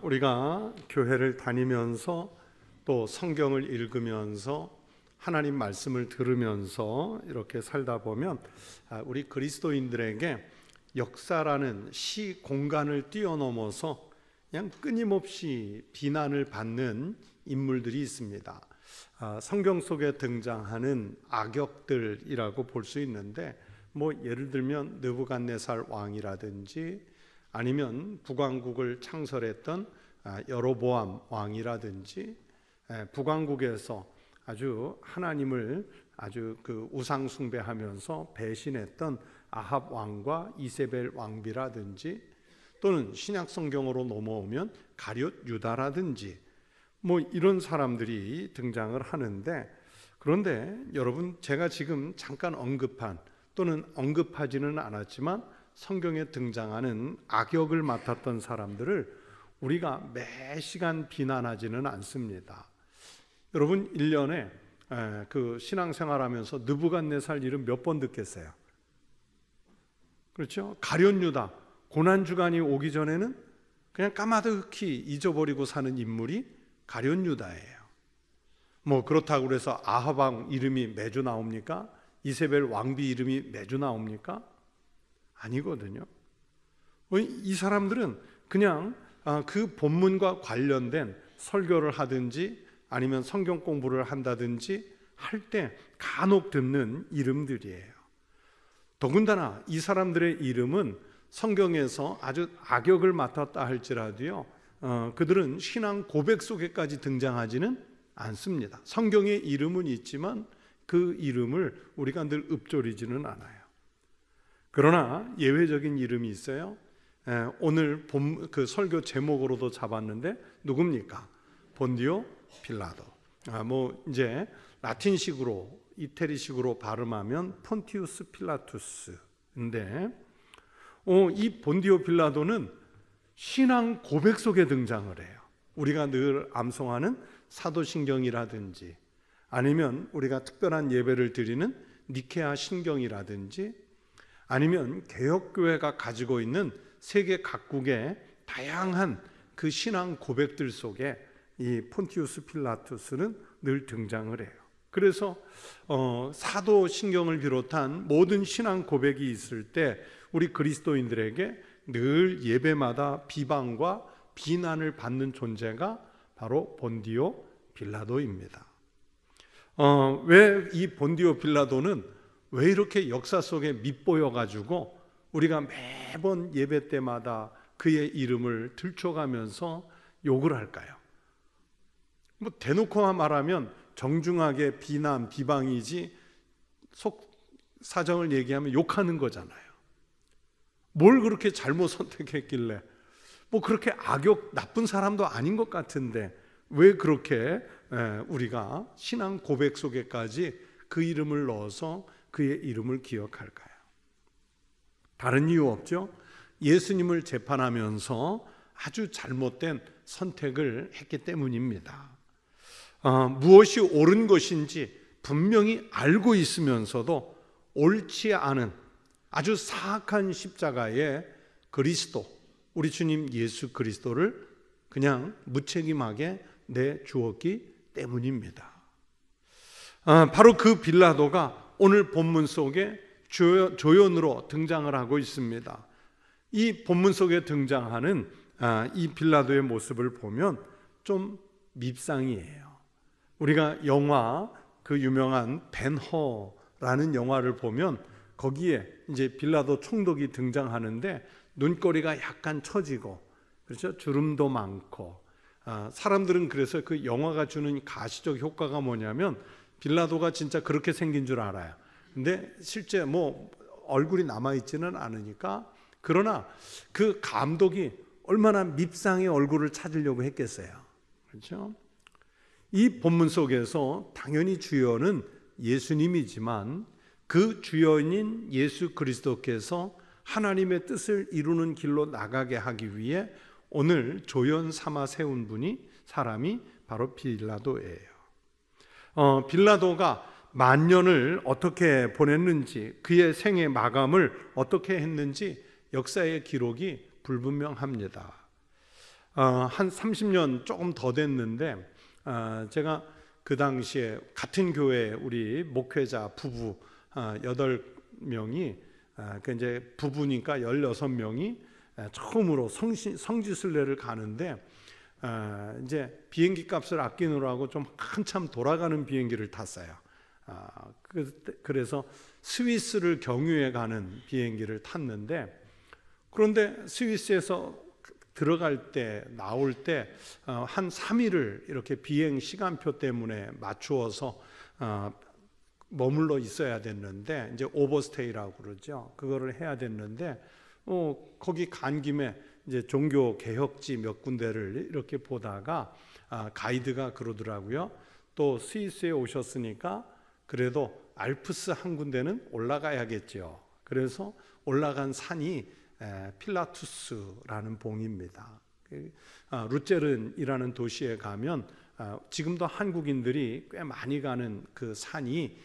우리가 교회를 다니면서 또 성경을 읽으면서 하나님 말씀을 들으면서 이렇게 살다 보면 우리 그리스도인들에게 역사라는 시 공간을 뛰어넘어서 그냥 끊임없이 비난을 받는 인물들이 있습니다. 성경 속에 등장하는 악역들이라고 볼 수 있는데 예를 들면 느부갓네살 왕이라든지 아니면 북왕국을 창설했던 여로보암 왕이라든지 북왕국에서 아주 하나님을 아주 우상 숭배하면서 배신했던 아합 왕과 이세벨 왕비라든지 또는 신약 성경으로 넘어오면 가룟 유다라든지 이런 사람들이 등장을 하는데, 그런데 여러분, 제가 지금 잠깐 언급한 또는 언급하지는 않았지만 성경에 등장하는 악역을 맡았던 사람들을 우리가 매 시간 비난하지는 않습니다. 여러분, 1년에 신앙생활하면서 느부갓네살 이름 몇 번 듣겠어요? 그렇죠? 가룟 유다, 고난주간이 오기 전에는 그냥 까마득히 잊어버리고 사는 인물이 가룟 유다예요. 그렇다고 그래서 아합 왕 이름이 매주 나옵니까? 이세벨 왕비 이름이 매주 나옵니까? 아니거든요. 이 사람들은 그냥 그 본문과 관련된 설교를 하든지 아니면 성경 공부를 한다든지 할 때 간혹 듣는 이름들이에요. 더군다나 이 사람들의 이름은 성경에서 아주 악역을 맡았다 할지라도요, 그들은 신앙 고백 속에까지 등장하지는 않습니다. 성경에 이름은 있지만 그 이름을 우리가 늘 읊조리지는 않아요. 그러나 예외적인 이름이 있어요. 오늘 그 설교 제목으로도 잡았는데 누굽니까? 본디오 빌라도. 이제 라틴식으로 이태리식으로 발음하면 폰티우스 필라투스인데, 이 본디오 빌라도는 신앙 고백 속에 등장을 해요. 우리가 늘 암송하는 사도신경이라든지 아니면 우리가 특별한 예배를 드리는 니케아 신경이라든지 아니면 개혁교회가 가지고 있는 세계 각국의 다양한 그 신앙 고백들 속에 이 폰티우스 필라투스는 늘 등장을 해요. 그래서 사도신경을 비롯한 모든 신앙 고백이 있을 때 우리 그리스도인들에게 늘 예배마다 비방과 비난을 받는 존재가 바로 본디오 빌라도입니다. 왜 이 본디오 빌라도는 왜 이렇게 역사 속에 밉보여가지고 우리가 매번 예배 때마다 그의 이름을 들춰가면서 욕을 할까요? 대놓고 말하면 정중하게 비난, 비방이지 속 사정을 얘기하면 욕하는 거잖아요. 뭘 그렇게 잘못 선택했길래, 그렇게 악역 나쁜 사람도 아닌 것 같은데 왜 그렇게 우리가 신앙 고백 속에까지 그 이름을 넣어서 그의 이름을 기억할까요? 다른 이유 없죠? 예수님을 재판하면서 아주 잘못된 선택을 했기 때문입니다. 무엇이 옳은 것인지 분명히 알고 있으면서도 옳지 않은 아주 사악한 십자가에 그리스도, 우리 주님 예수 그리스도를 그냥 무책임하게 내주었기 때문입니다. 바로 그 빌라도가 오늘 본문 속에 조연으로 등장을 하고 있습니다. 이 본문 속에 등장하는 이 빌라도의 모습을 보면 좀 밉상이에요. 우리가 영화, 그 유명한 벤허라는 영화를 보면 거기에 이제 빌라도 총독이 등장하는데 눈꼬리가 약간 처지고, 그렇죠? 주름도 많고, 사람들은 그래서 그 영화가 주는 가시적 효과가 뭐냐면 빌라도가 진짜 그렇게 생긴 줄 알아요. 근데 실제 얼굴이 남아있지는 않으니까, 그러나 그 감독이 얼마나 밉상의 얼굴을 찾으려고 했겠어요. 그렇죠? 이 본문 속에서 당연히 주연은 예수님이지만 그 주연인 예수 그리스도께서 하나님의 뜻을 이루는 길로 나가게 하기 위해 오늘 조연 삼아 세운 사람이 바로 빌라도예요. 빌라도가 만년을 어떻게 보냈는지, 그의 생의 마감을 어떻게 했는지 역사의 기록이 불분명합니다. 한 30년 조금 더 됐는데 제가 그 당시에 같은 교회 우리 목회자 부부 8명이 그 이제 부부니까 16명이 처음으로 성지순례를 가는데 이제 비행기 값을 아끼느라고 좀 한참 돌아가는 비행기를 탔어요. 그래서 스위스를 경유해 가는 비행기를 탔는데, 그런데 스위스에서 들어갈 때 나올 때 한 3일을 이렇게 비행 시간표 때문에 맞추어서 머물러 있어야 됐는데, 이제 오버스테이라고 그러죠. 그거를 해야 됐는데 거기 간 김에 이제 종교 개혁지 몇 군데를 이렇게 보다가 가이드가 그러더라고요. 또 스위스에 오셨으니까 그래도 알프스 한 군데는 올라가야겠죠. 그래서 올라간 산이 필라투스라는 봉입니다. 루체른이라는 도시에 가면 지금도 한국인들이 꽤 많이 가는 그 산이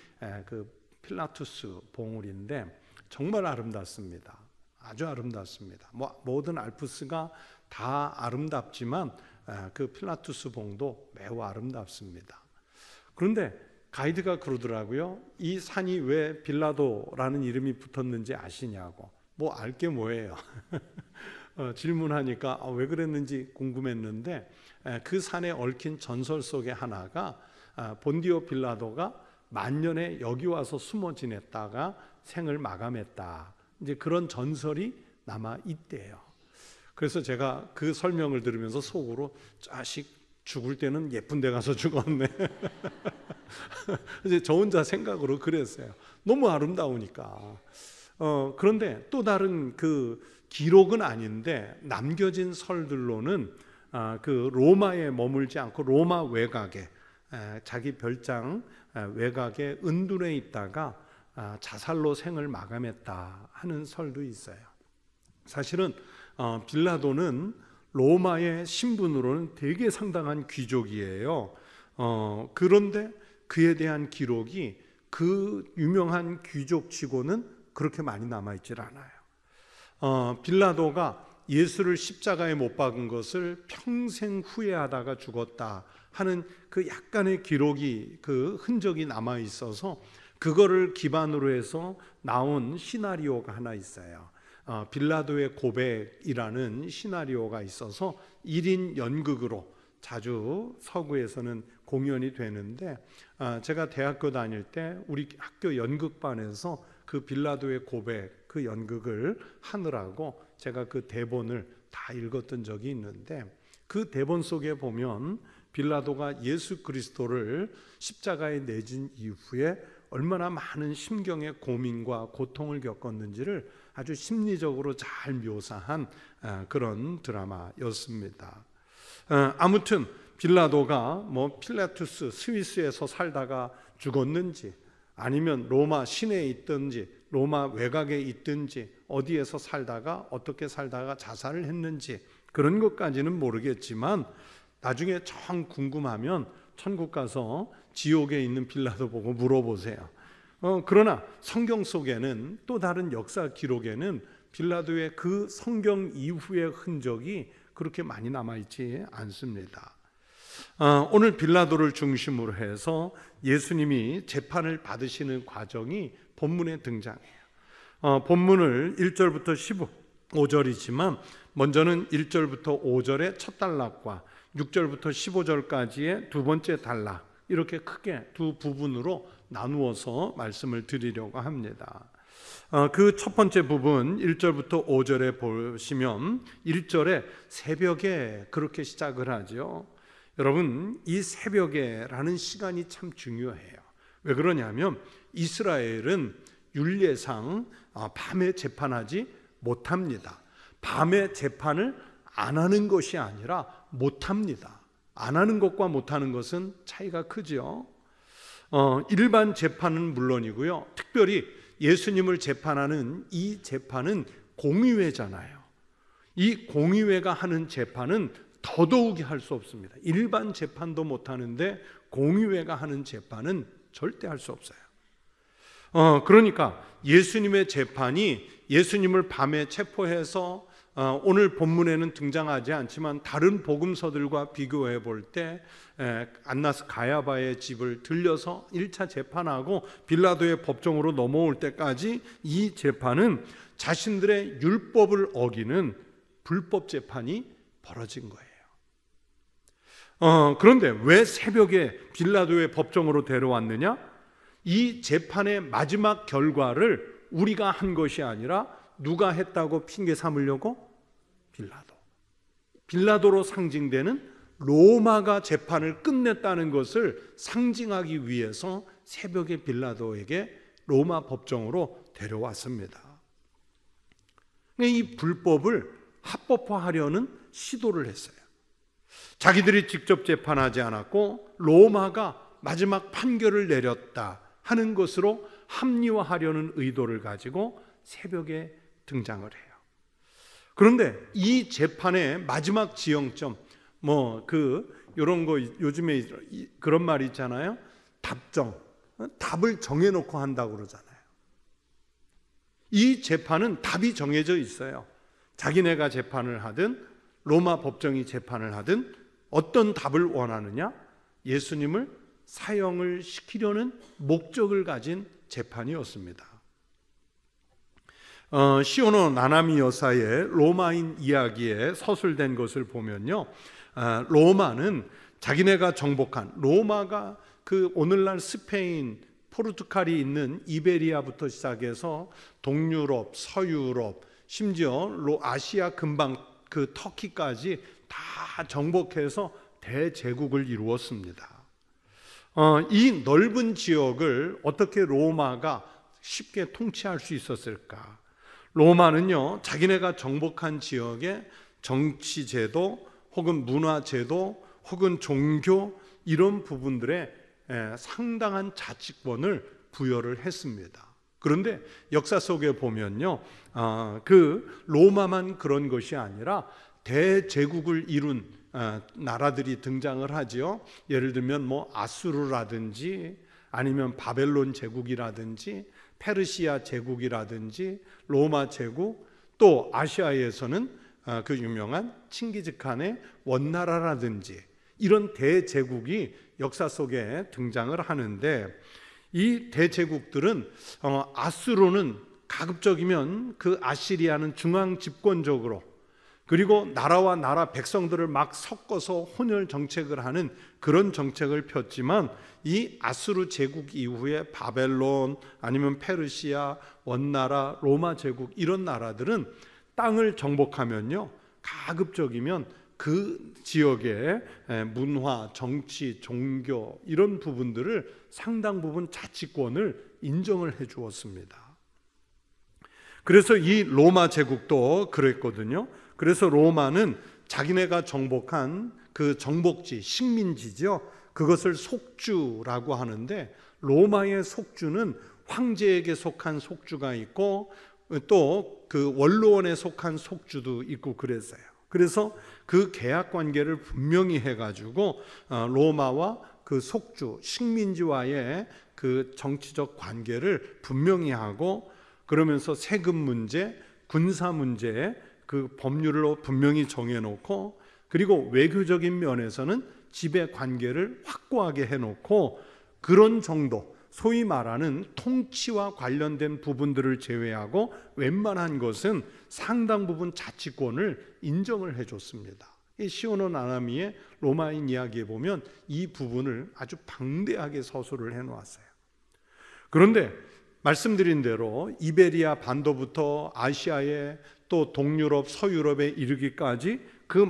그 필라투스 봉우리인데 정말 아름답습니다. 아주 아름답습니다. 모든 알프스가 다 아름답지만 그 필라투스 봉도 매우 아름답습니다. 그런데 가이드가 그러더라고요. 이 산이 왜 빌라도라는 이름이 붙었는지 아시냐고. 알 게 뭐예요? 질문하니까 왜 그랬는지 궁금했는데, 그 산에 얽힌 전설 속에 하나가 본디오 빌라도가 만년에 여기 와서 숨어 지냈다가 생을 마감했다, 이제 그런 전설이 남아 있대요. 그래서 제가 그 설명을 들으면서 속으로 자식 죽을 때는 예쁜 데 가서 죽었네. 이제 저 혼자 생각으로 그랬어요. 너무 아름다우니까. 그런데 또 다른 그 기록은 아닌데 남겨진 설들로는 그 로마에 머물지 않고 로마 외곽에 자기 별장 외곽에 은둔해 있다가 자살로 생을 마감했다 하는 설도 있어요. 사실은 빌라도는 로마의 신분으로는 되게 상당한 귀족이에요. 그런데 그에 대한 기록이 그 유명한 귀족치고는 그렇게 많이 남아있질 않아요. 빌라도가 예수를 십자가에 못 박은 것을 평생 후회하다가 죽었다 하는 그 약간의 기록이, 그 흔적이 남아 있어서 그거를 기반으로 해서 나온 시나리오가 하나 있어요. 빌라도의 고백이라는 시나리오가 있어서 1인 연극으로 자주 서구에서는 공연이 되는데, 제가 대학교 다닐 때 우리 학교 연극반에서 그 빌라도의 고백 그 연극을 하느라고 제가 그 대본을 다 읽었던 적이 있는데, 그 대본 속에 보면 빌라도가 예수 그리스도를 십자가에 내진 이후에 얼마나 많은 심경의 고민과 고통을 겪었는지를 아주 심리적으로 잘 묘사한 그런 드라마였습니다. 아무튼 빌라도가 필라투스 스위스에서 살다가 죽었는지, 아니면 로마 시내에 있든지 로마 외곽에 있든지 어디에서 살다가 어떻게 살다가 자살을 했는지 그런 것까지는 모르겠지만, 나중에 정 궁금하면 천국 가서 지옥에 있는 빌라도 보고 물어보세요. 그러나 성경 속에는, 또 다른 역사 기록에는 빌라도의 그 성경 이후의 흔적이 그렇게 많이 남아있지 않습니다. 오늘 빌라도를 중심으로 해서 예수님이 재판을 받으시는 과정이 본문에 등장해요. 본문을 1절부터 15절이지만 먼저는 1절부터 5절의 첫 단락과 6절부터 15절까지의 두 번째 단락, 이렇게 크게 두 부분으로 나누어서 말씀을 드리려고 합니다. 그 첫 번째 부분 1절부터 5절에 보시면 1절에 새벽에 그렇게 시작을 하죠. 여러분, 이 새벽에라는 시간이 참 중요해요. 왜 그러냐면 이스라엘은 율례상 밤에 재판하지 못합니다. 밤에 재판을 안 하는 것이 아니라 못합니다. 안 하는 것과 못하는 것은 차이가 크죠. 일반 재판은 물론이고요, 특별히 예수님을 재판하는 이 재판은 공의회잖아요. 이 공의회가 하는 재판은 더더욱이 할 수 없습니다. 일반 재판도 못하는데 공의회가 하는 재판은 절대 할 수 없어요. 그러니까 예수님의 재판이 예수님을 밤에 체포해서 오늘 본문에는 등장하지 않지만 다른 복음서들과 비교해 볼 때 안나스 가야바의 집을 들려서 1차 재판하고 빌라도의 법정으로 넘어올 때까지 이 재판은 자신들의 율법을 어기는 불법 재판이 벌어진 거예요. 그런데 왜 새벽에 빌라도의 법정으로 데려왔느냐? 이 재판의 마지막 결과를 우리가 한 것이 아니라 누가 했다고 핑계 삼으려고? 빌라도로 상징되는 로마가 재판을 끝냈다는 것을 상징하기 위해서 새벽에 빌라도에게 로마 법정으로 데려왔습니다. 이 불법을 합법화하려는 시도를 했어요. 자기들이 직접 재판하지 않았고 로마가 마지막 판결을 내렸다 하는 것으로 합리화하려는 의도를 가지고 새벽에 등장을 해요. 그런데 이 재판의 마지막 지형점, 이런 거 요즘에 그런 말이 있잖아요. 답을 정해놓고 한다고 그러잖아요. 이 재판은 답이 정해져 있어요. 자기네가 재판을 하든 로마 법정이 재판을 하든 어떤 답을 원하느냐? 예수님을 사형을 시키려는 목적을 가진 재판이었습니다. 시오노 나나미 여사의 로마인 이야기에 서술된 것을 보면요, 로마는 자기네가 정복한, 로마가 그 오늘날 스페인, 포르투갈이 있는 이베리아부터 시작해서 동유럽, 서유럽, 심지어 아시아 근방 그 터키까지 다 정복해서 대제국을 이루었습니다. 이 넓은 지역을 어떻게 로마가 쉽게 통치할 수 있었을까? 로마는요, 자기네가 정복한 지역의 정치제도 혹은 문화제도 혹은 종교 이런 부분들에 상당한 자치권을 부여를 했습니다. 그런데 역사 속에 보면요, 그 로마만 그런 것이 아니라 대제국을 이룬 나라들이 등장을 하지요. 예를 들면 아수르라든지 아니면 바벨론 제국이라든지 페르시아 제국이라든지 로마 제국, 또 아시아에서는 그 유명한 칭기즈칸의 원나라라든지 이런 대제국이 역사 속에 등장을 하는데, 이 대제국들은 아수르는 가급적이면 그 아시리아는 중앙 집권적으로, 그리고 나라와 나라 백성들을 막 섞어서 혼혈 정책을 하는 그런 정책을 폈지만, 이 아수르 제국 이후에 바벨론 아니면 페르시아, 원나라, 로마 제국 이런 나라들은 땅을 정복하면요, 가급적이면 그 지역의 문화, 정치, 종교 이런 부분들을 상당 부분 자치권을 인정을 해 주었습니다. 그래서 이 로마 제국도 그랬거든요. 그래서 로마는 자기네가 정복한 그 정복지, 식민지죠. 그것을 속주라고 하는데, 로마의 속주는 황제에게 속한 속주가 있고 또 그 원로원에 속한 속주도 있고 그랬어요. 그래서 그 계약 관계를 분명히 해가지고 로마와 그 속주, 식민지와의 그 정치적 관계를 분명히 하고, 그러면서 세금 문제, 군사 문제에 그 법률로 분명히 정해놓고, 그리고 외교적인 면에서는 지배 관계를 확고하게 해놓고, 그런 정도, 소위 말하는 통치와 관련된 부분들을 제외하고 웬만한 것은 상당 부분 자치권을 인정을 해줬습니다. 이 시오노 나나미의 로마인 이야기에 보면 이 부분을 아주 방대하게 서술을 해놓았어요. 그런데 말씀드린 대로 이베리아 반도부터 아시아에 또 동유럽, 서유럽에 이르기까지 그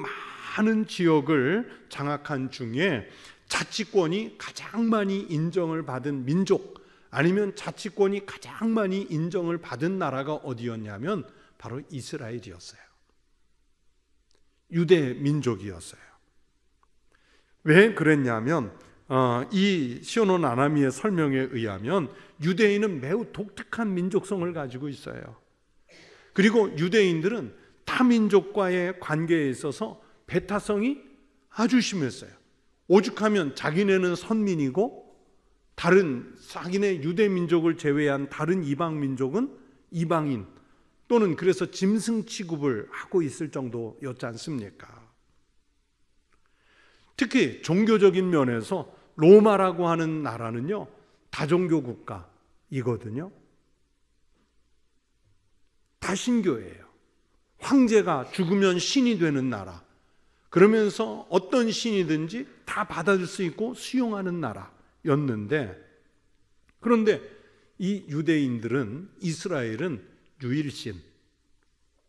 많은 지역을 장악한 중에 자치권이 가장 많이 인정을 받은 민족, 아니면 자치권이 가장 많이 인정을 받은 나라가 어디였냐면 바로 이스라엘이었어요. 유대 민족이었어요. 왜 그랬냐면 이 시오노 나나미의 설명에 의하면 유대인은 매우 독특한 민족성을 가지고 있어요. 그리고 유대인들은 타민족과의 관계에 있어서 배타성이 아주 심했어요. 오죽하면 자기네는 선민이고 다른 자기네 유대 민족을 제외한 다른 이방 민족은 이방인, 또는 그래서 짐승 취급을 하고 있을 정도였지 않습니까? 특히 종교적인 면에서 로마라고 하는 나라는요, 다종교 국가이거든요. 다신교예요. 황제가 죽으면 신이 되는 나라. 그러면서 어떤 신이든지 다 받아줄 수 있고 수용하는 나라였는데, 그런데 이 유대인들은, 이스라엘은 유일신,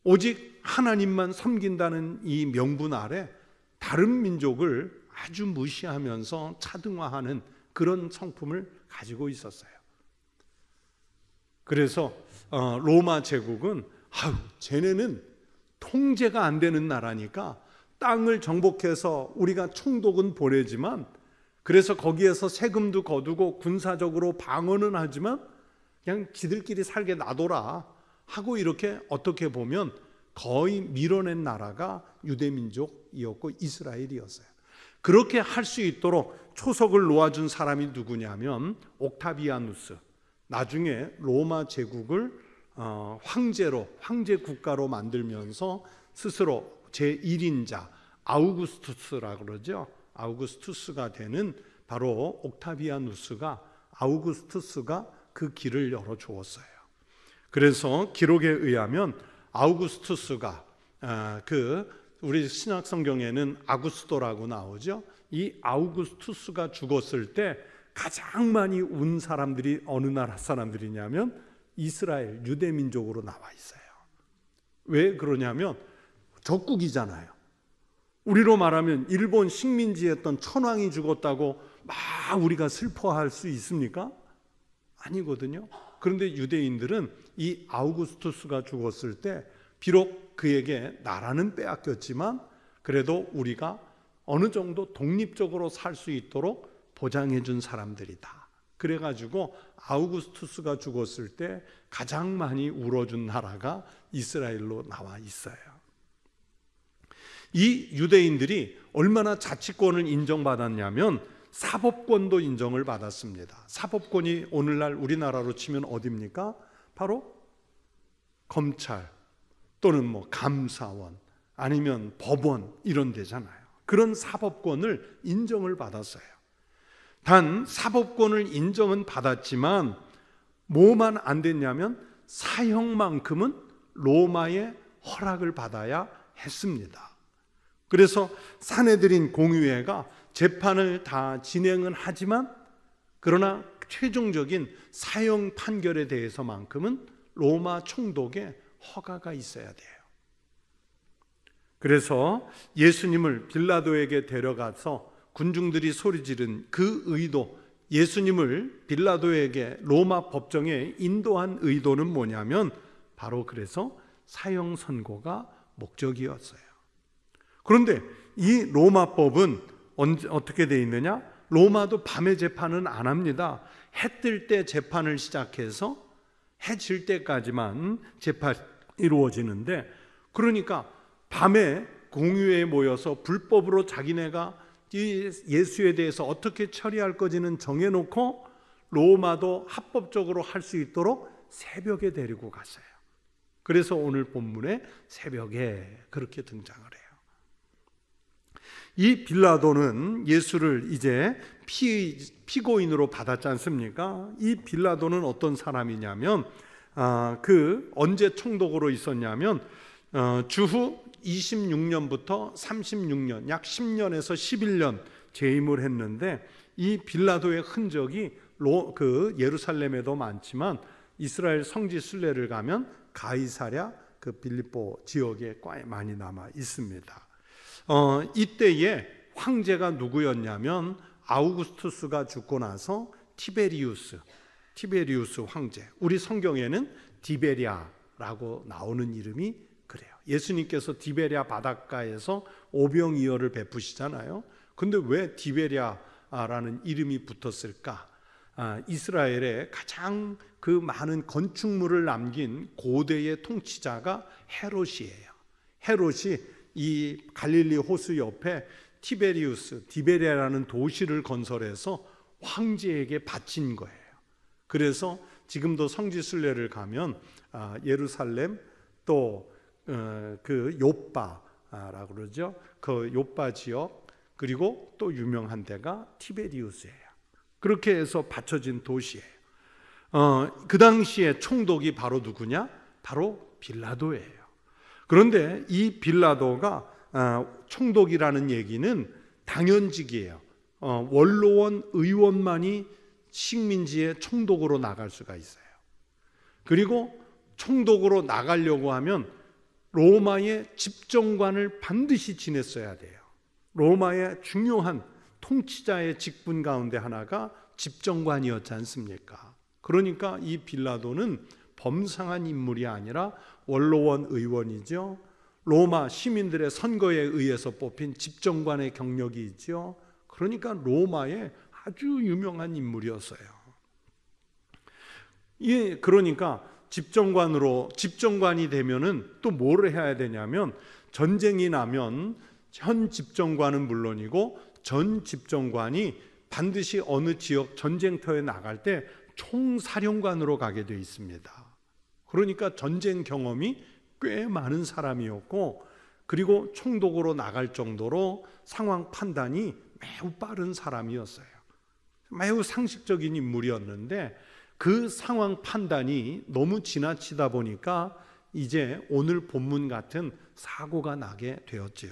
오직 하나님만 섬긴다는 이 명분 아래 다른 민족을 아주 무시하면서 차등화하는 그런 성품을 가지고 있었어요. 그래서 로마 제국은 쟤네는 통제가 안 되는 나라니까 땅을 정복해서 우리가 총독은 보내지만, 그래서 거기에서 세금도 거두고 군사적으로 방어는 하지만 그냥 지들끼리 살게 놔둬라 하고, 이렇게 어떻게 보면 거의 밀어낸 나라가 유대민족이었고 이스라엘이었어요. 그렇게 할 수 있도록 초석을 놓아준 사람이 누구냐면 옥타비아누스, 나중에 로마 제국을 황제 국가로 만들면서 스스로 제1인자 아우구스투스라고 그러죠. 아우구스투스가 되는 바로 옥타비아누스가, 아우구스투스가 그 길을 열어주었어요. 그래서 기록에 의하면 아우구스투스가 우리 신약 성경에는 아구스도라고 나오죠. 이 아우구스투스가 죽었을 때 가장 많이 운 사람들이 어느 나라 사람들이냐면 이스라엘 유대민족으로 나와 있어요. 왜 그러냐면 적국이잖아요. 우리로 말하면 일본 식민지였던 천황이 죽었다고 막 우리가 슬퍼할 수 있습니까? 아니거든요. 그런데 유대인들은 이 아우구스투스가 죽었을 때 비록 그에게 나라는 빼앗겼지만 그래도 우리가 어느 정도 독립적으로 살 수 있도록 보장해 준 사람들이다. 그래가지고 아우구스투스가 죽었을 때 가장 많이 울어준 나라가 이스라엘로 나와 있어요. 이 유대인들이 얼마나 자치권을 인정받았냐면 사법권도 인정을 받았습니다. 사법권이 오늘날 우리나라로 치면 어디입니까? 바로 검찰 또는 감사원 아니면 법원 이런 데잖아요. 그런 사법권을 인정을 받았어요. 단 사법권을 인정은 받았지만 뭐만 안 됐냐면 사형만큼은 로마의 허락을 받아야 했습니다. 그래서 산헤드린 공의회가 재판을 다 진행은 하지만 그러나 최종적인 사형 판결에 대해서만큼은 로마 총독의 허가가 있어야 돼요. 그래서 예수님을 빌라도에게 데려가서 군중들이 소리 지른 그 의도, 예수님을 빌라도에게 로마 법정에 인도한 의도는 뭐냐면 바로 그래서 사형 선고가 목적이었어요. 그런데 이 로마법은 어떻게 되어 있느냐? 로마도 밤에 재판은 안 합니다. 해 뜰 때 재판을 시작해서 해 질 때까지만 재판이 이루어지는데, 그러니까 밤에 공의회에 모여서 불법으로 자기네가 이 예수에 대해서 어떻게 처리할 거지는 정해놓고 로마도 합법적으로 할 수 있도록 새벽에 데리고 갔어요. 그래서 오늘 본문에 새벽에 그렇게 등장을 해요. 이 빌라도는 예수를 이제 피고인으로 받았지 않습니까? 이 빌라도는 어떤 사람이냐면 언제 총독으로 있었냐면 주후 26년부터 36년, 약 10년에서 11년 재임을 했는데, 이 빌라도의 흔적이 예루살렘에도 많지만 이스라엘 성지 순례를 가면 가이사랴 빌립보 지역에 꽤 많이 남아 있습니다. 이때에 황제가 누구였냐면 아우구스투스가 죽고 나서 티베리우스 황제, 우리 성경에는 디베랴라고 나오는 이름이 그래요. 예수님께서 디베랴 바닷가에서 오병이어를 베푸시잖아요. 근데 왜 디베랴라는 이름이 붙었을까? 이스라엘에 가장 그 많은 건축물을 남긴 고대의 통치자가 헤롯이에요. 헤롯이 이 갈릴리 호수 옆에 디베랴라는 도시를 건설해서 황제에게 바친 거예요. 그래서 지금도 성지 순례를 가면 예루살렘 또 그 요빠라고 그러죠. 그 요빠 지역, 그리고 또 유명한 데가 티베리우스예요. 그렇게 해서 받쳐진 도시예요. 그 당시에 총독이 바로 누구냐? 바로 빌라도예요. 그런데 이 빌라도가 총독이라는 얘기는 당연직이에요. 원로원 의원만이 식민지의 총독으로 나갈 수가 있어요. 그리고 총독으로 나가려고 하면 로마의 집정관을 반드시 지냈어야 돼요. 로마의 중요한 통치자의 직분 가운데 하나가 집정관이었지 않습니까? 그러니까 이 빌라도는 범상한 인물이 아니라 원로원 의원이죠. 로마 시민들의 선거에 의해서 뽑힌 집정관의 경력이 있죠. 그러니까 로마의 아주 유명한 인물이었어요. 그러니까 집정관이 되면은 또 뭘 해야 되냐면, 전쟁이 나면 현 집정관은 물론이고 전 집정관이 반드시 어느 지역 전쟁터에 나갈 때 총사령관으로 가게 되어 있습니다. 그러니까 전쟁 경험이 꽤 많은 사람이었고, 그리고 총독으로 나갈 정도로 상황 판단이 매우 빠른 사람이었어요. 매우 상식적인 인물이었는데 그 상황 판단이 너무 지나치다 보니까 이제 오늘 본문 같은 사고가 나게 되었지요.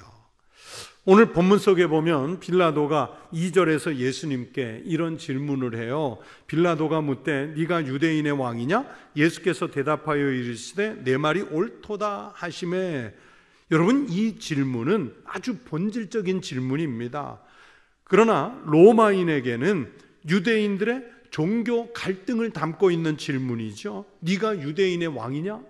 오늘 본문 속에 보면 빌라도가 2절에서 예수님께 이런 질문을 해요. 빌라도가 묻되 네가 유대인의 왕이냐? 예수께서 대답하여 이르시되 내 말이 옳도다 하시매. 여러분, 이 질문은 아주 본질적인 질문입니다. 그러나 로마인에게는 유대인들의 종교 갈등을 담고 있는 질문이죠. 네가 유대인의 왕이냐?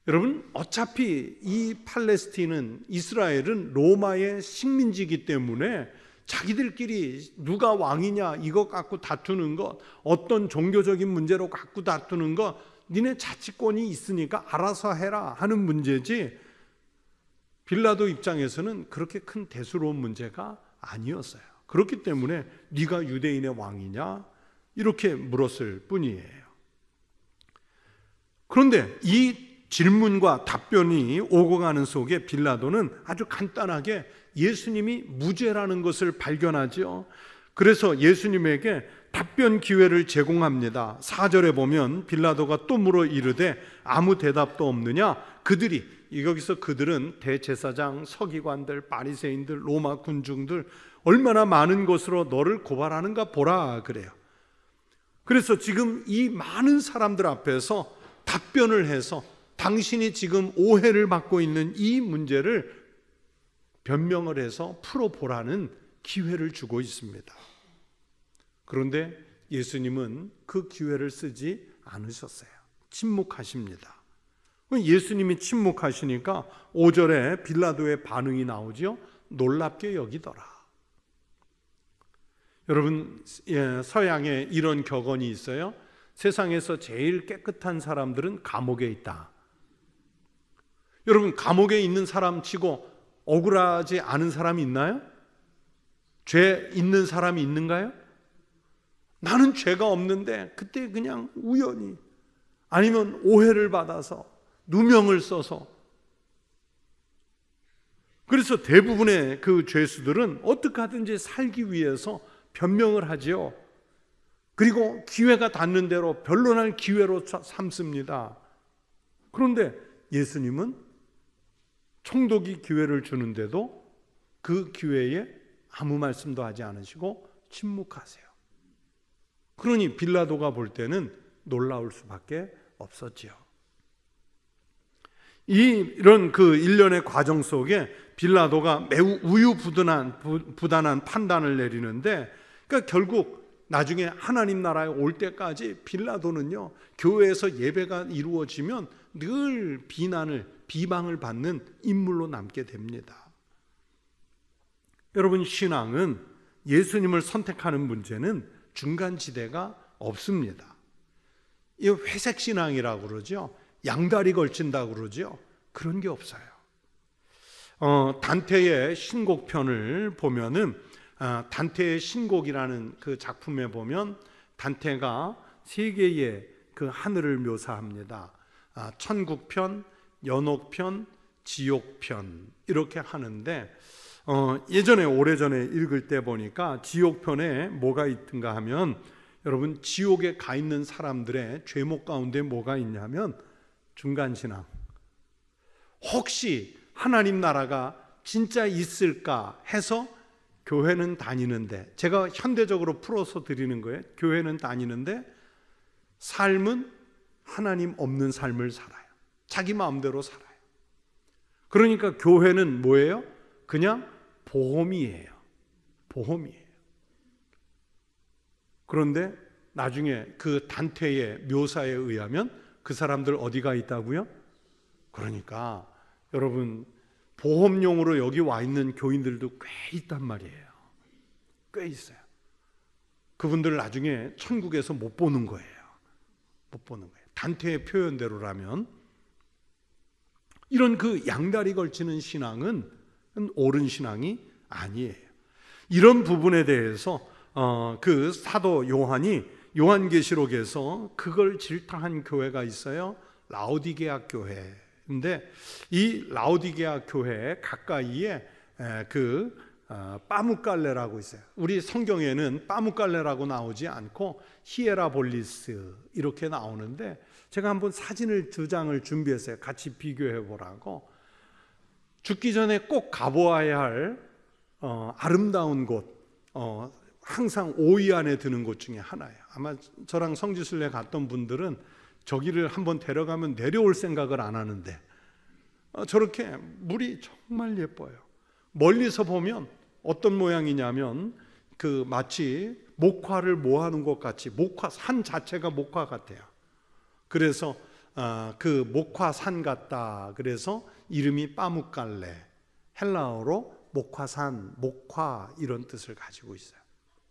여러분, 어차피 이 팔레스틴은, 이스라엘은 로마의 식민지이기 때문에 자기들끼리 누가 왕이냐 이것 갖고 다투는 것, 어떤 종교적인 문제로 갖고 다투는 것, 니네 자치권이 있으니까 알아서 해라 하는 문제지, 빌라도 입장에서는 그렇게 큰 대수로운 문제가 아니었어요. 그렇기 때문에 네가 유대인의 왕이냐 이렇게 물었을 뿐이에요. 그런데 이 질문과 답변이 오고 가는 속에 빌라도는 아주 간단하게 예수님이 무죄라는 것을 발견하죠. 그래서 예수님에게 답변 기회를 제공합니다. 4절에 보면 빌라도가 또 물어 이르되 아무 대답도 없느냐? 여기서 그들은 대제사장, 서기관들, 바리새인들, 로마 군중들 얼마나 많은 것으로 너를 고발하는가 보라 그래요. 그래서 지금 이 많은 사람들 앞에서 답변을 해서 당신이 지금 오해를 받고 있는 이 문제를 변명을 해서 풀어보라는 기회를 주고 있습니다. 그런데 예수님은 그 기회를 쓰지 않으셨어요. 침묵하십니다. 예수님이 침묵하시니까 5절에 빌라도의 반응이 나오죠. 놀랍게 여기더라. 여러분, 서양에 이런 격언이 있어요. 세상에서 제일 깨끗한 사람들은 감옥에 있다. 여러분, 감옥에 있는 사람 치고 억울하지 않은 사람이 있나요? 죄 있는 사람이 있는가요? 나는 죄가 없는데 그때 그냥 우연히, 아니면 오해를 받아서 누명을 써서. 그래서 대부분의 그 죄수들은 어떻게 하든지 살기 위해서 변명을 하지요. 그리고 기회가 닿는 대로 변론할 기회로 삼습니다. 그런데 예수님은 총독이 기회를 주는데도 그 기회에 아무 말씀도 하지 않으시고 침묵하세요. 그러니 빌라도가 볼 때는 놀라울 수밖에 없었지요. 이런 그 일련의 과정 속에 빌라도가 매우 우유부단한 판단을 내리는데, 그러니까 결국 나중에 하나님 나라에 올 때까지 빌라도는요, 교회에서 예배가 이루어지면 늘 비방을 받는 인물로 남게 됩니다. 여러분, 신앙은 예수님을 선택하는 문제는 중간지대가 없습니다. 이 회색 신앙이라고 그러죠. 양다리 걸친다고 그러죠. 그런 게 없어요. 단테의 신곡편을 보면은, 단테의 신곡이라는 그 작품에 보면 단테가 세 개의 그 하늘을 묘사합니다. 천국편, 연옥편, 지옥편 이렇게 하는데 예전에 오래전에 읽을 때 보니까 지옥편에 뭐가 있던가 하면 여러분 지옥에 가 있는 사람들의 죄목 가운데 뭐가 있냐면 중간신앙. 혹시 하나님 나라가 진짜 있을까 해서 교회는 다니는데, 제가 현대적으로 풀어서 드리는 거예요. 교회는 다니는데 삶은 하나님 없는 삶을 살아요. 자기 마음대로 살아요. 그러니까 교회는 뭐예요? 그냥 보험이에요. 보험이에요. 그런데 나중에 그 단테의 묘사에 의하면 그 사람들 어디가 있다고요? 그러니까 여러분 보험용으로 여기 와 있는 교인들도 꽤 있단 말이에요. 꽤 있어요. 그분들 나중에 천국에서 못 보는 거예요. 못 보는 거예요. 단테의 표현대로라면 이런 그 양다리 걸치는 신앙은 옳은 신앙이 아니에요. 이런 부분에 대해서 그 사도 요한이 요한계시록에서 그걸 질타한 교회가 있어요. 라오디게아 교회. 근데 이 라오디게아 교회 가까이에 그 빠무깔레라고 있어요. 우리 성경에는 빠무깔레라고 나오지 않고 히에라볼리스 이렇게 나오는데, 제가 한번 사진을 2장을 준비했어요. 같이 비교해 보라고. 죽기 전에 꼭 가보아야 할 아름다운 곳, 항상 5위 안에 드는 곳 중에 하나예요. 아마 저랑 성지순례 갔던 분들은 저기를 한번 데려가면 내려올 생각을 안 하는데 저렇게 물이 정말 예뻐요. 멀리서 보면 어떤 모양이냐면 그 마치 목화를 모아놓은 것 같이, 목화 산 자체가 목화 같아요. 그래서 그 목화산 같다. 그래서 이름이 빠무깔레, 헬라어로 목화산, 목화 이런 뜻을 가지고 있어요.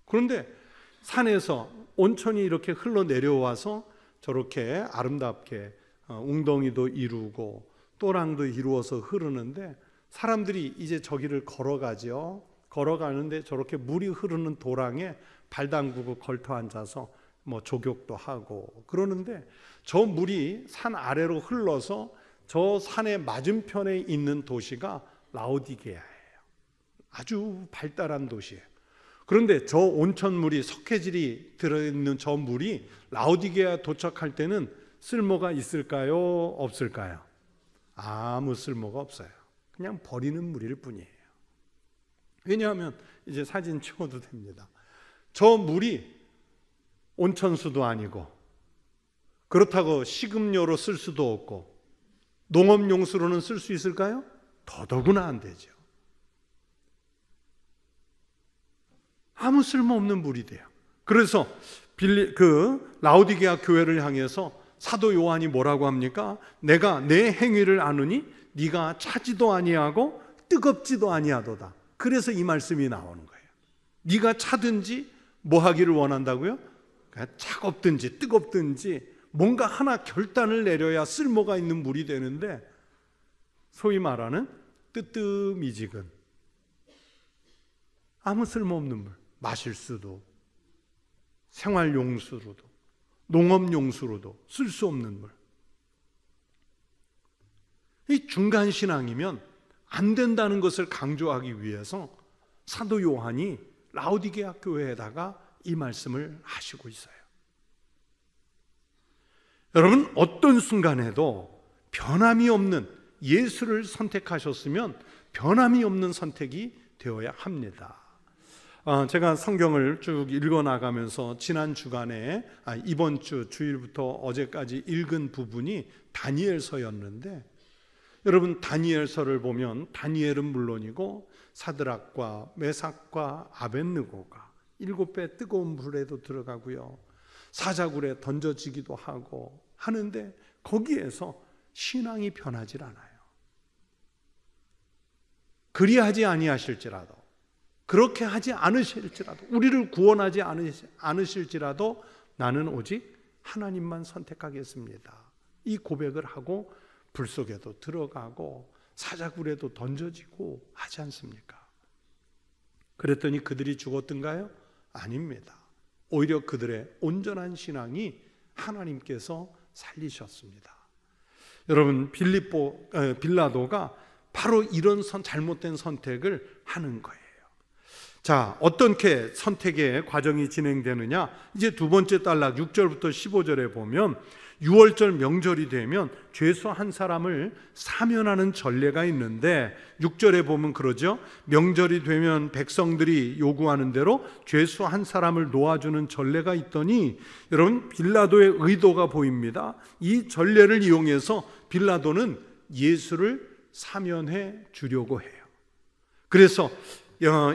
그런데 산에서 온천이 이렇게 흘러 내려와서 저렇게 아름답게 웅덩이도 이루고 또랑도 이루어서 흐르는데, 사람들이 이제 저기를 걸어가죠. 걸어가는데 저렇게 물이 흐르는 도랑에 발 담그고 걸터 앉아서 뭐 조격도 하고 그러는데, 저 물이 산 아래로 흘러서 저 산의 맞은편에 있는 도시가 라오디게아예요. 아주 발달한 도시예요. 그런데 저 온천물이, 석회질이 들어있는 저 물이 라오디게아 도착할 때는 쓸모가 있을까요? 없을까요? 아무 쓸모가 없어요. 그냥 버리는 물일 뿐이에요. 왜냐하면 이제 사진 찍어도 됩니다. 저 물이 온천수도 아니고, 그렇다고 식음료로 쓸 수도 없고, 농업용수로는 쓸 수 있을까요? 더더구나 안 되죠. 아무 쓸모없는 물이 돼요. 그래서 라오디게아 교회를 향해서 사도 요한이 뭐라고 합니까? 내가 내 행위를 아느니 네가 차지도 아니하고 뜨겁지도 아니하도다. 그래서 이 말씀이 나오는 거예요. 네가 차든지 뭐 하기를 원한다고요? 차갑든지 뜨겁든지 뭔가 하나 결단을 내려야 쓸모가 있는 물이 되는데, 소위 말하는 뜨뜻미지근 아무 쓸모없는 물, 마실 수도 생활용수로도 농업용수로도 쓸 수 없는 물. 이 중간신앙이면 안 된다는 것을 강조하기 위해서 사도 요한이 라오디게아 교회에다가 이 말씀을 하시고 있어요. 여러분, 어떤 순간에도 변함이 없는 예수를 선택하셨으면 변함이 없는 선택이 되어야 합니다. 제가 성경을 쭉 읽어나가면서 지난 주간에 이번 주 주일부터 어제까지 읽은 부분이 다니엘서였는데, 여러분 다니엘서를 보면 다니엘은 물론이고 사드락과 메삭과 아벳느고가 7배 뜨거운 불에도 들어가고요, 사자굴에 던져지기도 하고 하는데 거기에서 신앙이 변하질 않아요. 그리하지 아니하실지라도, 그렇게 하지 않으실지라도, 우리를 구원하지 않으실지라도 나는 오직 하나님만 선택하겠습니다. 이 고백을 하고 불 속에도 들어가고 사자굴에도 던져지고 하지 않습니까? 그랬더니 그들이 죽었던가요? 아닙니다. 오히려 그들의 온전한 신앙이 하나님께서 살리셨습니다. 여러분, 빌라도가 바로 이런 잘못된 선택을 하는 거예요. 자, 어떻게 선택의 과정이 진행되느냐? 이제 두 번째 단락 6절부터 15절에 보면 6월절 명절이 되면 죄수 한 사람을 사면하는 전례가 있는데 6절에 보면 그러죠. 명절이 되면 백성들이 요구하는 대로 죄수 한 사람을 놓아주는 전례가 있더니 여러분, 빌라도의 의도가 보입니다. 이 전례를 이용해서 빌라도는 예수를 사면해 주려고 해요. 그래서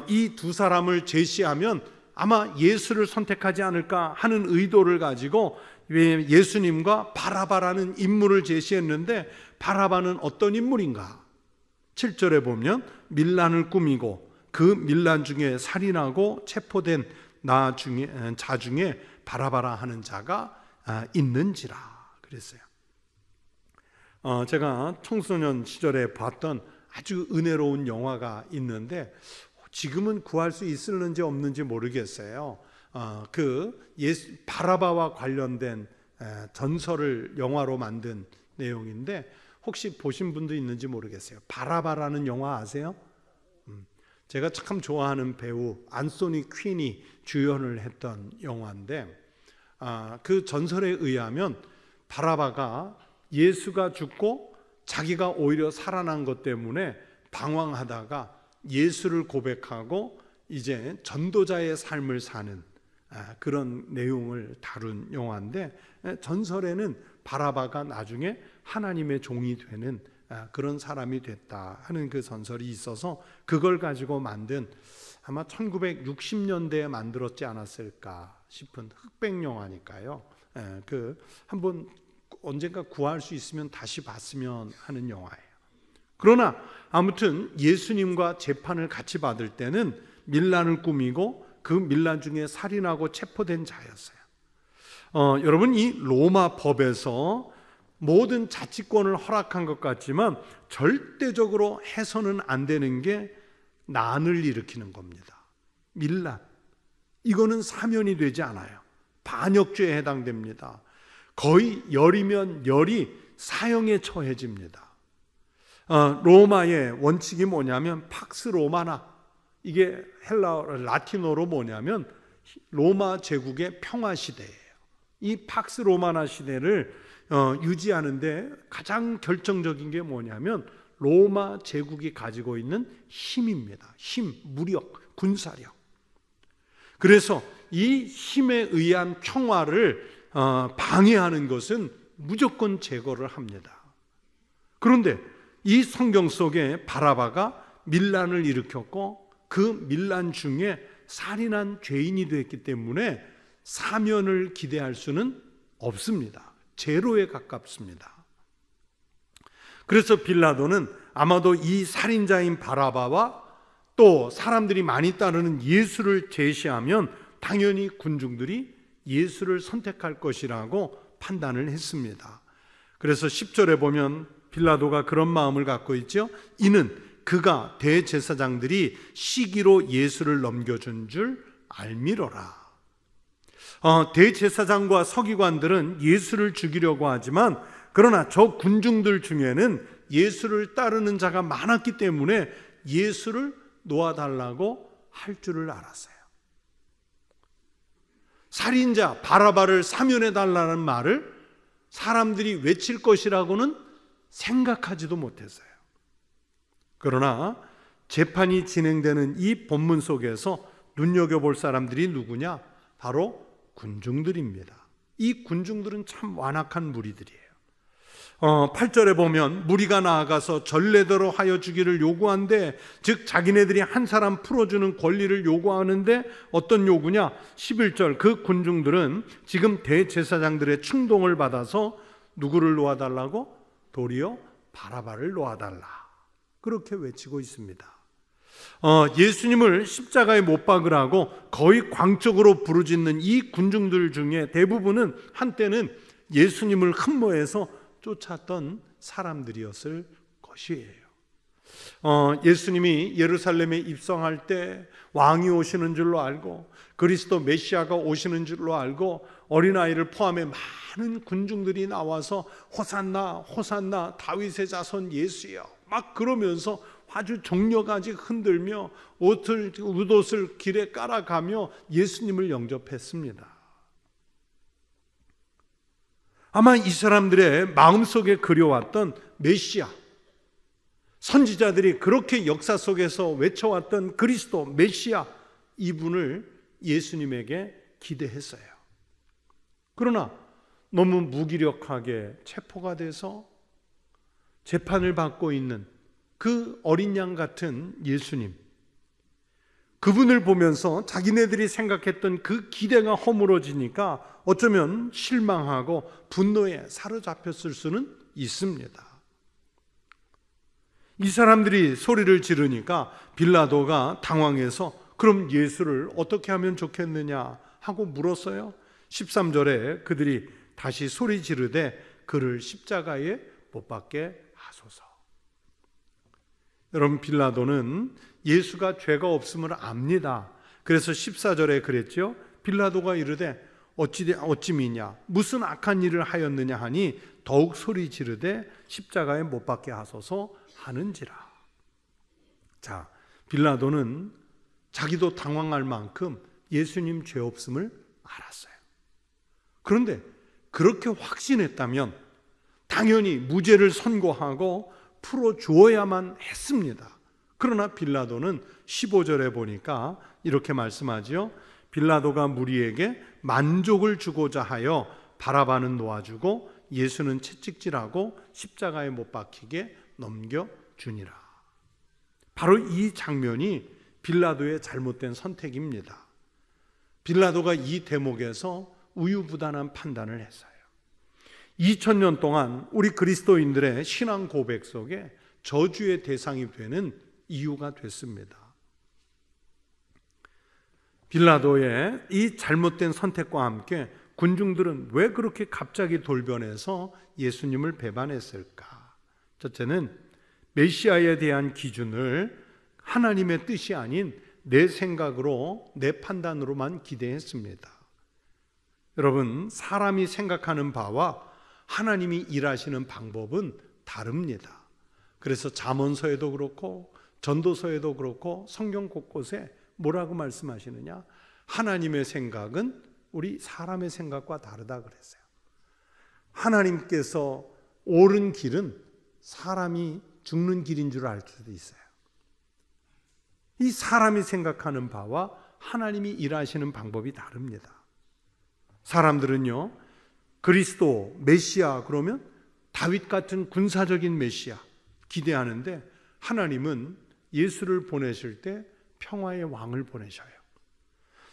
이 두 사람을 제시하면 아마 예수를 선택하지 않을까 하는 의도를 가지고 예수님과 바라바라는 인물을 제시했는데, 바라바는 어떤 인물인가? 7절에 보면 밀란을 꾸미고 그 밀란 중에 살인하고 체포된 자 중에 바라바라 하는 자가 있는지라 그랬어요. 제가 청소년 시절에 봤던 아주 은혜로운 영화가 있는데 지금은 구할 수 있을는지 없는지 모르겠어요. 바라바와 관련된 전설을 영화로 만든 내용인데 혹시 보신 분도 있는지 모르겠어요. 바라바라는 영화 아세요? 제가 참 좋아하는 배우 안소니 퀸이 주연을 했던 영화인데 그 전설에 의하면 바라바가 예수가 죽고 자기가 오히려 살아난 것 때문에 방황하다가 예수를 고백하고 이제 전도자의 삶을 사는 그런 내용을 다룬 영화인데, 전설에는 바라바가 나중에 하나님의 종이 되는 그런 사람이 됐다 하는 그 전설이 있어서 그걸 가지고 만든, 아마 1960년대에 만들었지 않았을까 싶은 흑백 영화니까요. 한번 언젠가 구할 수 있으면 다시 봤으면 하는 영화예요. 그러나 아무튼 예수님과 재판을 같이 받을 때는 밀란을 꾸미고 그 밀란 중에 살인하고 체포된 자였어요. 여러분, 이 로마 법에서 모든 자치권을 허락한 것 같지만 절대적으로 해서는 안 되는 게 난을 일으키는 겁니다. 밀란, 이거는 사면이 되지 않아요. 반역죄에 해당됩니다. 거의 열이면 열이 사형에 처해집니다. 로마의 원칙이 뭐냐면 팍스 로마나, 이게 라틴어로 뭐냐면 로마 제국의 평화 시대예요. 이 팍스 로마나 시대를 유지하는데 가장 결정적인 게 뭐냐면 로마 제국이 가지고 있는 힘입니다. 힘, 무력, 군사력. 그래서 이 힘에 의한 평화를 방해하는 것은 무조건 제거를 합니다. 그런데 이 성경 속에 바라바가 밀란을 일으켰고 그 밀란 중에 살인한 죄인이 됐기 때문에 사면을 기대할 수는 없습니다. 제로에 가깝습니다. 그래서 빌라도는 아마도 이 살인자인 바라바와 또 사람들이 많이 따르는 예수를 제시하면 당연히 군중들이 예수를 선택할 것이라고 판단을 했습니다. 그래서 10절에 보면 빌라도가 그런 마음을 갖고 있죠. 이는 그가 대제사장들이 시기로 예수를 넘겨준 줄 알미러라. 대제사장과 서기관들은 예수를 죽이려고 하지만 그러나 저 군중들 중에는 예수를 따르는 자가 많았기 때문에 예수를 놓아달라고 할 줄을 알았어요. 살인자 바라바를 사면해달라는 말을 사람들이 외칠 것이라고는 생각하지도 못했어요. 그러나 재판이 진행되는 이 본문 속에서 눈여겨볼 사람들이 누구냐? 바로 군중들입니다. 이 군중들은 참 완악한 무리들이에요. 8절에 보면 무리가 나아가서 전례대로 하여 주기를 요구한데, 즉 자기네들이 한 사람 풀어주는 권리를 요구하는데 어떤 요구냐? 11절 그 군중들은 지금 대제사장들의 충동을 받아서 누구를 놓아달라고? 도리어 바라바를 놓아달라, 그렇게 외치고 있습니다. 예수님을 십자가에 못 박으라고 거의 광적으로 부르짖는 이 군중들 중에 대부분은 한때는 예수님을 흠모해서 쫓았던 사람들이었을 것이에요. 예수님이 예루살렘에 입성할 때 왕이 오시는 줄로 알고 그리스도 메시아가 오시는 줄로 알고 어린아이를 포함해 많은 군중들이 나와서 호산나 호산나 다윗의 자손 예수여 막 그러면서 아주 정력까지 흔들며 웃옷을 길에 깔아가며 예수님을 영접했습니다. 아마 이 사람들의 마음속에 그려왔던 메시아, 선지자들이 그렇게 역사 속에서 외쳐왔던 그리스도 메시아, 이분을 예수님에게 기대했어요. 그러나 너무 무기력하게 체포가 돼서 재판을 받고 있는 그 어린 양 같은 예수님, 그분을 보면서 자기네들이 생각했던 그 기대가 허물어지니까 어쩌면 실망하고 분노에 사로잡혔을 수는 있습니다. 이 사람들이 소리를 지르니까 빌라도가 당황해서 그럼 예수를 어떻게 하면 좋겠느냐 하고 물었어요. 13절에 그들이 다시 소리 지르되 그를 십자가에 못 박게 하소서. 여러분, 빌라도는 예수가 죄가 없음을 압니다. 그래서 14절에 그랬죠. 빌라도가 이르되 어찌미냐 무슨 악한 일을 하였느냐 하니 더욱 소리 지르되 십자가에 못 박게 하소서 하는지라. 자, 빌라도는 자기도 당황할 만큼 예수님 죄 없음을 알았어요. 그런데 그렇게 확신했다면 당연히 무죄를 선고하고 풀어주어야만 했습니다. 그러나 빌라도는 15절에 보니까 이렇게 말씀하죠. 빌라도가 무리에게 만족을 주고자 하여 바라바는 놓아주고 예수는 채찍질하고 십자가에 못 박히게 넘겨주니라. 바로 이 장면이 빌라도의 잘못된 선택입니다. 빌라도가 이 대목에서 우유부단한 판단을 했어요. 2000년 동안 우리 그리스도인들의 신앙 고백 속에 저주의 대상이 되는 이유가 됐습니다. 빌라도의 이 잘못된 선택과 함께 군중들은 왜 그렇게 갑자기 돌변해서 예수님을 배반했을까? 첫째는 메시아에 대한 기준을 하나님의 뜻이 아닌 내 생각으로, 내 판단으로만 기대했습니다. 여러분, 사람이 생각하는 바와 하나님이 일하시는 방법은 다릅니다. 그래서 잠언서에도 그렇고 전도서에도 그렇고 성경 곳곳에 뭐라고 말씀하시느냐? 하나님의 생각은 우리 사람의 생각과 다르다 그랬어요. 하나님께서 옳은 길은 사람이 죽는 길인 줄 알 수도 있어요. 이 사람이 생각하는 바와 하나님이 일하시는 방법이 다릅니다. 사람들은요, 그리스도 메시아 그러면 다윗 같은 군사적인 메시아 기대하는데 하나님은 예수를 보내실 때 평화의 왕을 보내셔요.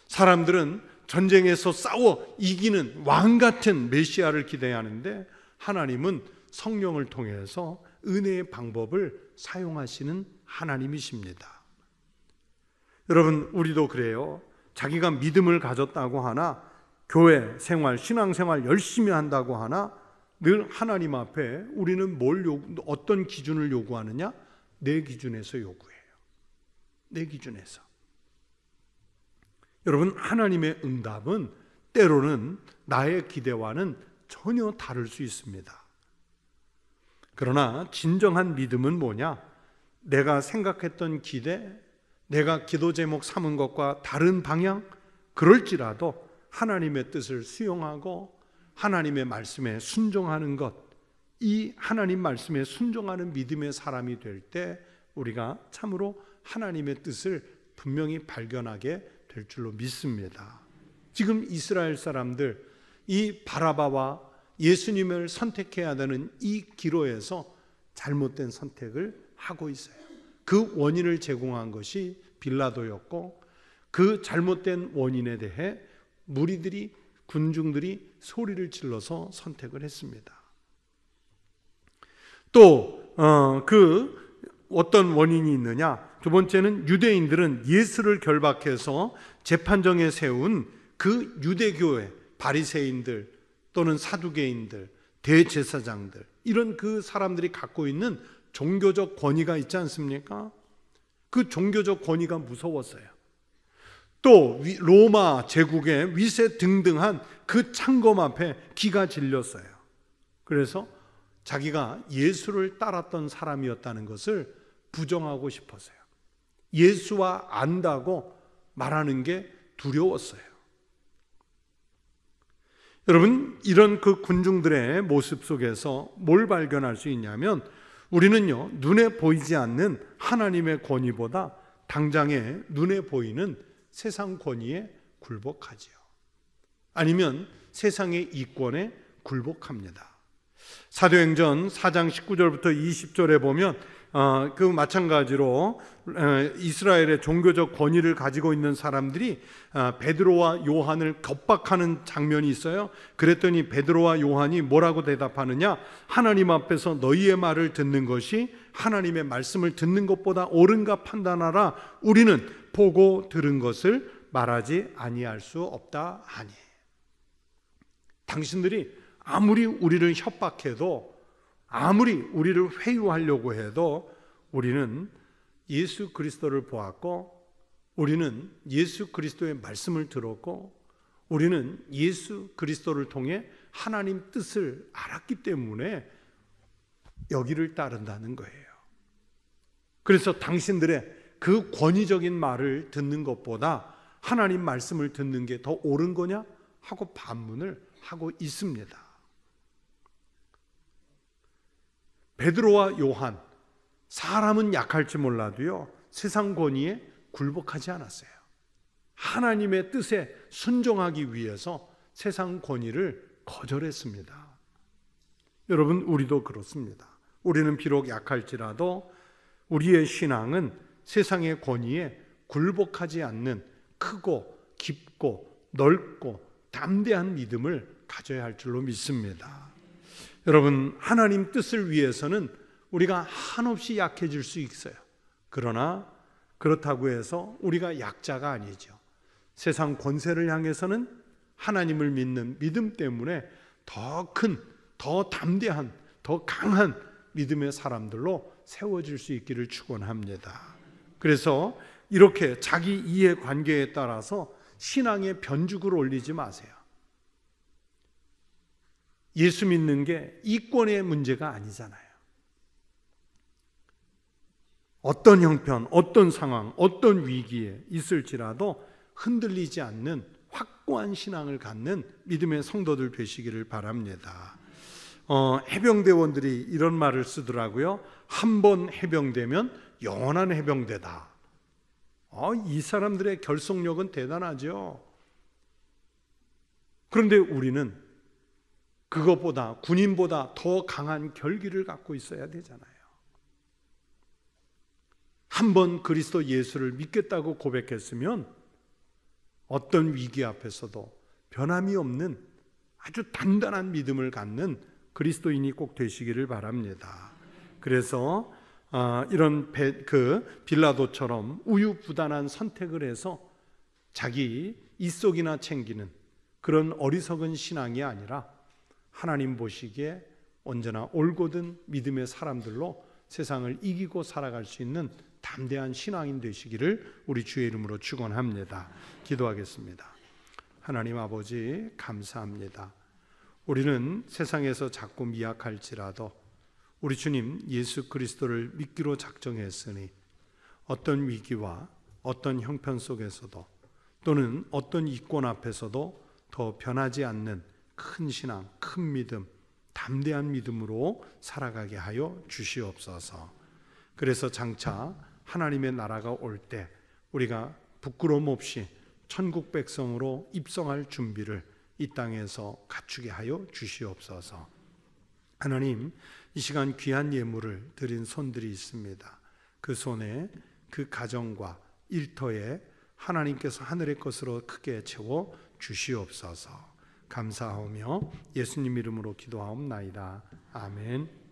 사람들은 전쟁에서 싸워 이기는 왕 같은 메시아를 기대하는데 하나님은 성령을 통해서 은혜의 방법을 사용하시는 하나님이십니다. 여러분, 우리도 그래요. 자기가 믿음을 가졌다고 하나, 교회 생활, 신앙생활 열심히 한다고 하나 늘 하나님 앞에 우리는 어떤 기준을 요구하느냐? 내 기준에서 요구해요. 내 기준에서. 여러분, 하나님의 응답은 때로는 나의 기대와는 전혀 다를 수 있습니다. 그러나 진정한 믿음은 뭐냐? 내가 생각했던 기대, 내가 기도 제목 삼은 것과 다른 방향, 그럴지라도 하나님의 뜻을 수용하고 하나님의 말씀에 순종하는 것, 이 하나님 말씀에 순종하는 믿음의 사람이 될 때 우리가 참으로 하나님의 뜻을 분명히 발견하게 될 줄로 믿습니다. 지금 이스라엘 사람들 이 바라바와 예수님을 선택해야 되는 이 기로에서 잘못된 선택을 하고 있어요. 그 원인을 제공한 것이 빌라도였고 그 잘못된 원인에 대해 무리들이, 군중들이 소리를 질러서 선택을 했습니다. 또 어떤 원인이 있느냐? 두 번째는 유대인들은 예수를 결박해서 재판정에 세운 그 유대교회 바리새인들 또는 사두개인들, 대제사장들, 이런 그 사람들이 갖고 있는 종교적 권위가 있지 않습니까? 그 종교적 권위가 무서웠어요. 또 로마 제국의 위세 등등한 그 창검 앞에 기가 질렸어요. 그래서 자기가 예수를 따랐던 사람이었다는 것을 부정하고 싶었어요. 예수와 안다고 말하는 게 두려웠어요. 여러분, 이런 그 군중들의 모습 속에서 뭘 발견할 수 있냐면, 우리는요, 눈에 보이지 않는 하나님의 권위보다 당장에 눈에 보이는 세상 권위에 굴복하지요. 아니면 세상의 이권에 굴복합니다. 사도행전 4장 19절부터 20절에 보면 그 마찬가지로 이스라엘의 종교적 권위를 가지고 있는 사람들이 베드로와 요한을 겁박하는 장면이 있어요. 그랬더니 베드로와 요한이 뭐라고 대답하느냐? 하나님 앞에서 너희의 말을 듣는 것이 하나님의 말씀을 듣는 것보다 옳은가 판단하라. 우리는 보고 들은 것을 말하지 아니할 수 없다 하니. 당신들이 아무리 우리를 협박해도, 아무리 우리를 회유하려고 해도 우리는 예수 그리스도를 보았고, 우리는 예수 그리스도의 말씀을 들었고, 우리는 예수 그리스도를 통해 하나님 뜻을 알았기 때문에 여기를 따른다는 거예요. 그래서 당신들의 그 권위적인 말을 듣는 것보다 하나님 말씀을 듣는 게 더 옳은 거냐? 하고 반문을 하고 있습니다. 베드로와 요한, 사람은 약할지 몰라도요, 세상 권위에 굴복하지 않았어요. 하나님의 뜻에 순종하기 위해서 세상 권위를 거절했습니다. 여러분, 우리도 그렇습니다. 우리는 비록 약할지라도 우리의 신앙은 세상의 권위에 굴복하지 않는 크고 깊고 넓고 담대한 믿음을 가져야 할 줄로 믿습니다. 여러분, 하나님 뜻을 위해서는 우리가 한없이 약해질 수 있어요. 그러나 그렇다고 해서 우리가 약자가 아니죠. 세상 권세를 향해서는 하나님을 믿는 믿음 때문에 더 큰, 더 담대한, 더 강한 믿음의 사람들로 세워질 수 있기를 축원합니다. 그래서 이렇게 자기 이해관계에 따라서 신앙의 변죽을 올리지 마세요. 예수 믿는 게 이권의 문제가 아니잖아요. 어떤 형편, 어떤 상황, 어떤 위기에 있을지라도 흔들리지 않는 확고한 신앙을 갖는 믿음의 성도들 되시기를 바랍니다. 해병대원들이 이런 말을 쓰더라고요. 한 번 해병되면 영원한 해병대다. 이 사람들의 결속력은 대단하죠. 그런데 우리는 그것보다, 군인보다 더 강한 결기를 갖고 있어야 되잖아요. 한번 그리스도 예수를 믿겠다고 고백했으면 어떤 위기 앞에서도 변함이 없는 아주 단단한 믿음을 갖는 그리스도인이 꼭 되시기를 바랍니다. 그래서 이런 빌라도처럼 우유부단한 선택을 해서 자기 이속이나 챙기는 그런 어리석은 신앙이 아니라 하나님 보시기에 언제나 올곧은 믿음의 사람들로 세상을 이기고 살아갈 수 있는 담대한 신앙인 되시기를 우리 주의 이름으로 축원합니다. 기도하겠습니다. 하나님 아버지, 감사합니다. 우리는 세상에서 자꾸 미약할지라도 우리 주님 예수 그리스도를 믿기로 작정했으니 어떤 위기와 어떤 형편 속에서도 또는 어떤 이권 앞에서도 더 변하지 않는 큰 신앙, 큰 믿음, 담대한 믿음으로 살아가게 하여 주시옵소서. 그래서 장차 하나님의 나라가 올 때 우리가 부끄러움 없이 천국 백성으로 입성할 준비를 이 땅에서 갖추게 하여 주시옵소서. 하나님, 이 시간 귀한 예물을 드린 손들이 있습니다. 그 손에 그 가정과 일터에 하나님께서 하늘의 것으로 크게 채워 주시옵소서. 감사하며 예수님 이름으로 기도하옵나이다. 아멘.